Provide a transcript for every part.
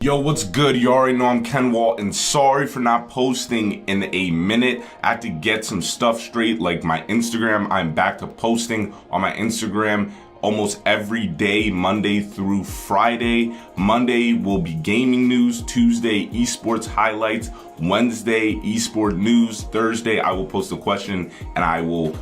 Yo, what's good? You already know I'm Ken Walt, and sorry for not posting in a minute. I had to get some stuff straight, like my Instagram. I'm back to posting on my Instagram almost every day, Monday through Friday. Monday will be gaming news, Tuesday esports highlights, Wednesday esport news, Thursday I will post a question and I will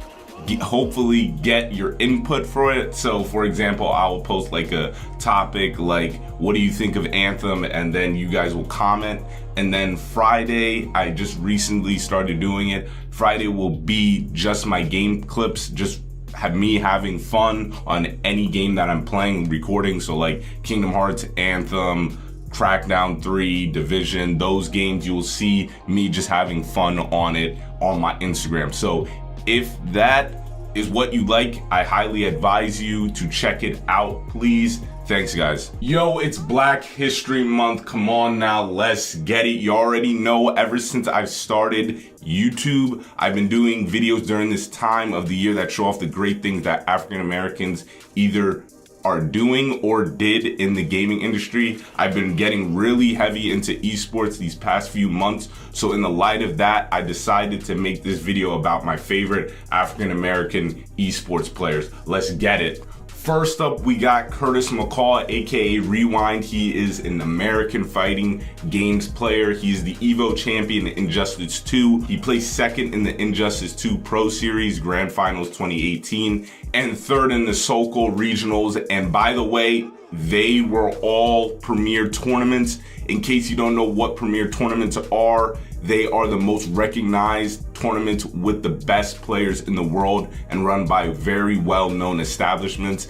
hopefully get your input for it. So for example, I will post like a topic like, what do you think of Anthem? And then you guys will comment. And then Friday, I just recently started doing it. Friday will be just my game clips, just have me having fun on any game that I'm playing, recording. So like Kingdom Hearts, Anthem, Crackdown 3, Division, those games, you will see me just having fun on it on my Instagram. So if that is what you like, I highly advise you to check it out, please. Thanks, guys. Yo, it's Black History Month. Come on now, let's get it. You already know, ever since I've started YouTube, I've been doing videos during this time of the year that show off the great things that African Americans either are doing or did in the gaming industry. I've been getting really heavy into esports these past few months. So in the light of that, I decided to make this video about my favorite African American esports players. Let's get it. First up, we got Curtis McCall, aka Rewind. He is an American fighting games player. He's the Evo champion in Injustice 2. He placed second in the Injustice 2 Pro Series Grand Finals 2018 and third in the Sokol Regionals. And by the way, they were all premier tournaments. In case you don't know what premier tournaments are, they are the most recognized tournaments with the best players in the world and run by very well-known establishments.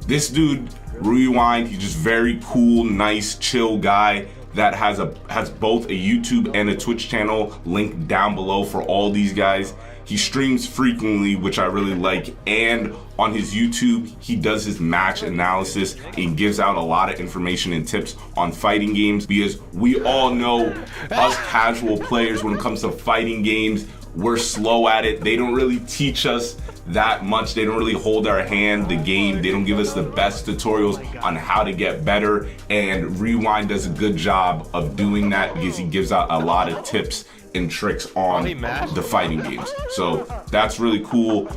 This dude, Rewind, he's just very cool, nice, chill guy that has both a YouTube and a Twitch channel linked down below for all these guys. He streams frequently, which I really like, and on his YouTube, he does his match analysis and gives out a lot of information and tips on fighting games, because we all know us casual players, when it comes to fighting games, we're slow at it. They don't really teach us that much. They don't really hold our hand, the game. They don't give us the best tutorials on how to get better, and Rewind does a good job of doing that because he gives out a lot of tips and tricks on the fighting games. So that's really cool.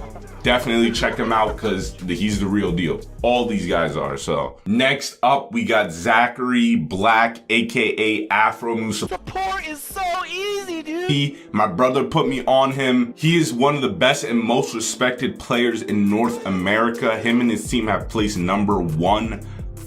Definitely check him out because he's the real deal. All these guys are. So next up, we got Zachary Black, aka Afro. Support is so easy, dude. My brother put me on him. He is one of the best and most respected players in North America. Him and his team have placed #1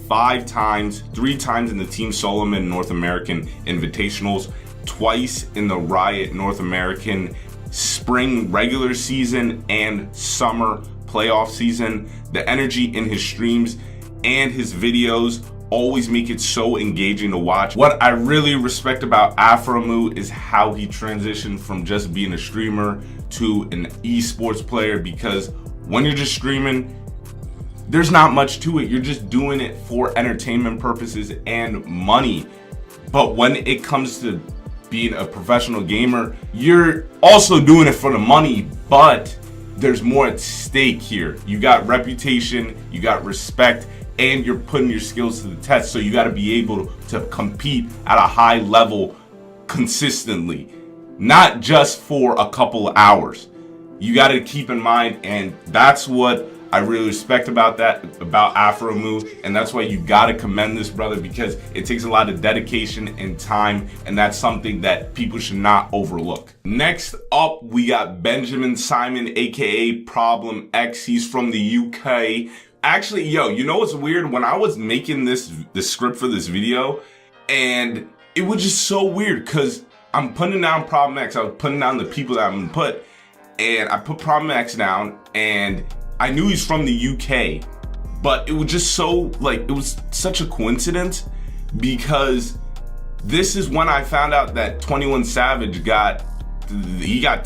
5 times, 3 times in the Team Solomon North American Invitationals, twice in the Riot North American spring regular season and summer playoff season. The energy in his streams and his videos always make it so engaging to watch. What I really respect about Afro is how he transitioned from just being a streamer to an esports player, because when you're just streaming, there's not much to it. You're just doing it for entertainment purposes and money. But when it comes to being a professional gamer, you're also doing it for the money, but there's more at stake here. You got reputation, you got respect, and you're putting your skills to the test. So you got to be able to compete at a high level consistently, not just for a couple of hours. You got to keep in mind, and that's what I really respect about Afro, and that's why you gotta commend this brother, because it takes a lot of dedication and time, and that's something that people should not overlook. Next up, we got Benjamin Simon, aka ProblemX. He's from the UK. Actually, yo, you know what's weird? When I was making the script for this video, and it was just so weird, because I'm putting down ProblemX, I was putting down the people that I'm gonna put, and I put ProblemX down, and I knew he's from the UK, but it was just so, like, it was such a coincidence, because this is when I found out that 21 Savage got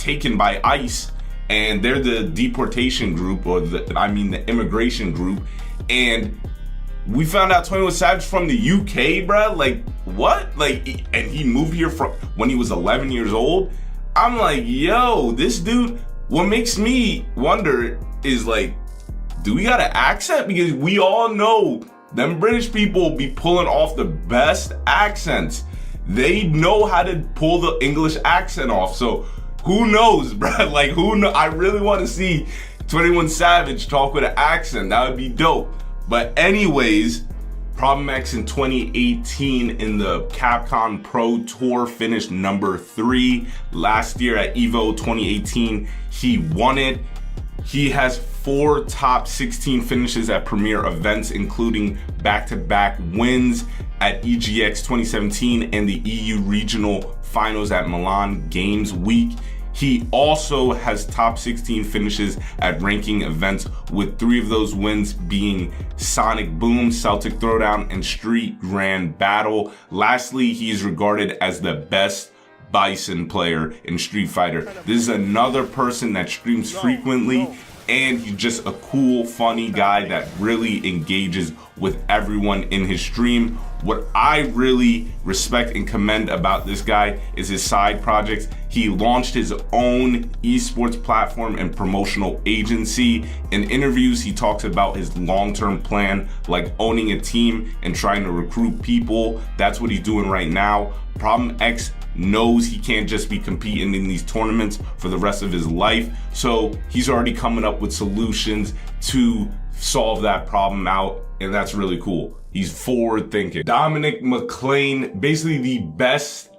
taken by ICE, and they're the deportation group, or the immigration group, and we found out 21 Savage from the UK, bruh. Like, what? Like, and he moved here from when he was 11 years old. I'm like, yo, this dude, what makes me wonder is, like, do we got an accent? Because we all know them British people be pulling off the best accents. They know how to pull the English accent off. So who knows, bro? Like, who know? I really want to see 21 Savage talk with an accent. That would be dope. But anyways, ProblemX in 2018 in the Capcom Pro Tour finished number 3. Last year at EVO 2018, he won it. He has 4 top 16 finishes at premier events, including back-to-back wins at EGX 2017 and the EU Regional Finals at Milan Games Week. He also has top 16 finishes at ranking events, with 3 of those wins being Sonic Boom, Celtic Throwdown, and Street Grand Battle. Lastly, he is regarded as the best Bison player in Street Fighter. This is another person that streams frequently, and he's just a cool, funny guy that really engages with everyone in his stream. What I really respect and commend about this guy is his side projects. He launched his own esports platform and promotional agency. In interviews, he talks about his long-term plan, like owning a team and trying to recruit people. That's what he's doing right now. ProblemX knows he can't just be competing in these tournaments for the rest of his life. So he's already coming up with solutions to solve that problem out, and that's really cool. He's forward thinking. Dominic McLean, basically the best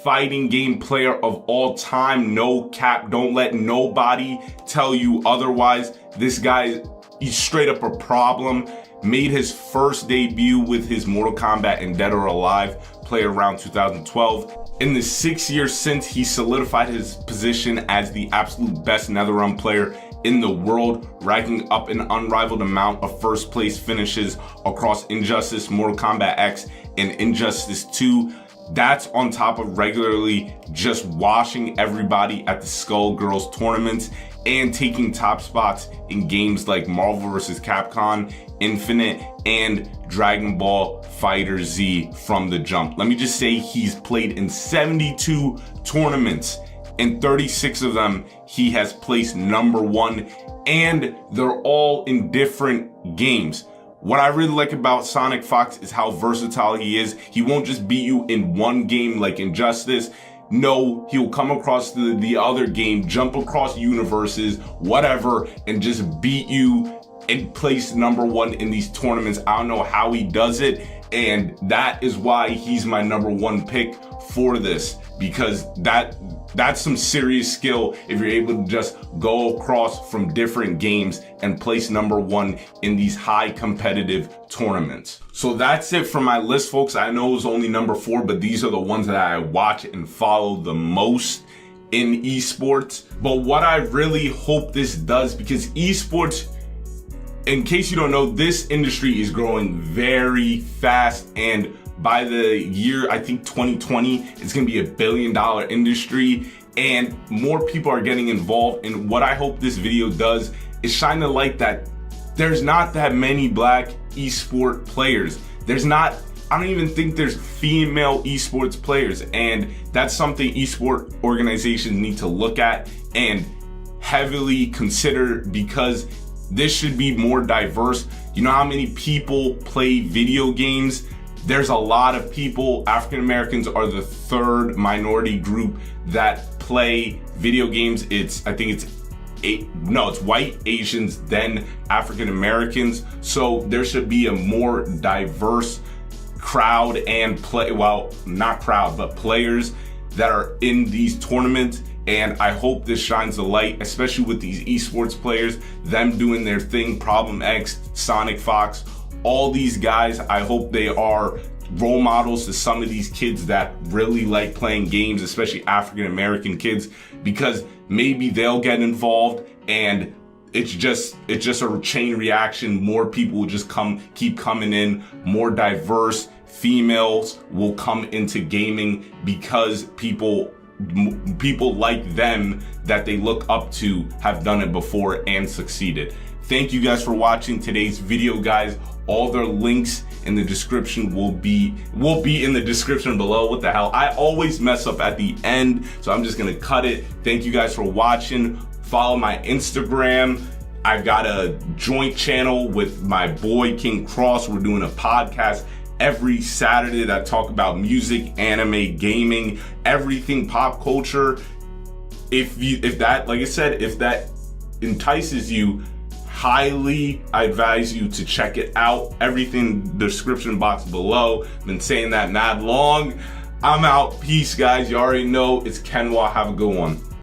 fighting game player of all time. No cap, don't let nobody tell you otherwise. This guy, he's straight up a problem. Made his first debut with his Mortal Kombat in Dead or Alive play around 2012. In the 6 years since, he solidified his position as the absolute best NetherRealm player in the world, racking up an unrivaled amount of first place finishes across Injustice, Mortal Kombat X, and Injustice 2. That's on top of regularly just washing everybody at the Skullgirls tournaments and taking top spots in games like Marvel vs. Capcom Infinite and Dragon Ball FighterZ from the jump. Let me just say he's played in 72 tournaments. In 36 of them, he has placed number 1, and they're all in different games. What I really like about SonicFox is how versatile he is. He won't just beat you in one game like Injustice. No, he'll come across the other game, jump across universes, whatever, and just beat you and place number 1 in these tournaments. I don't know how he does it, and that is why he's my number 1 pick for this, because that's some serious skill if you're able to just go across from different games and place number 1 in these high competitive tournaments. So that's it for my list, folks. I know it was only number 4, but these are the ones that I watch and follow the most in esports. But what I really hope this does, because esports, in case you don't know, this industry is growing very fast, and by the year, I think 2020, it's gonna be $1 billion industry, and more people are getting involved. And what I hope this video does is shine the light that there's not that many black esport players. I don't even think there's female esports players, and that's something esport organizations need to look at and heavily consider, because this should be more diverse. You know how many people play video games? There's a lot of people. African Americans are the 3rd minority group that play video games. It's white Asians, then African Americans. So there should be a more diverse crowd and players that are in these tournaments. And I hope this shines the light, especially with these esports players, them doing their thing, ProblemX, SonicFox, all these guys. I hope they are role models to some of these kids that really like playing games, especially African American kids, because maybe they'll get involved and it's just a chain reaction. More people will just keep coming in, more diverse females will come into gaming because people like them that they look up to have done it before and succeeded. Thank you guys for watching today's video, guys. All their links in the description will be in the description below. What the hell? I always mess up at the end, so I'm just gonna cut it. Thank you guys for watching. Follow my Instagram I've got a joint channel with my boy King Cross. We're doing a podcast every Saturday that talk about music, anime, gaming, everything pop culture. If that, like I said, if that entices you, highly I advise you to check it out. Everything in the description box below. Been saying that mad long. I'm out. Peace, guys. You already know it's Kenwa. Have a good one.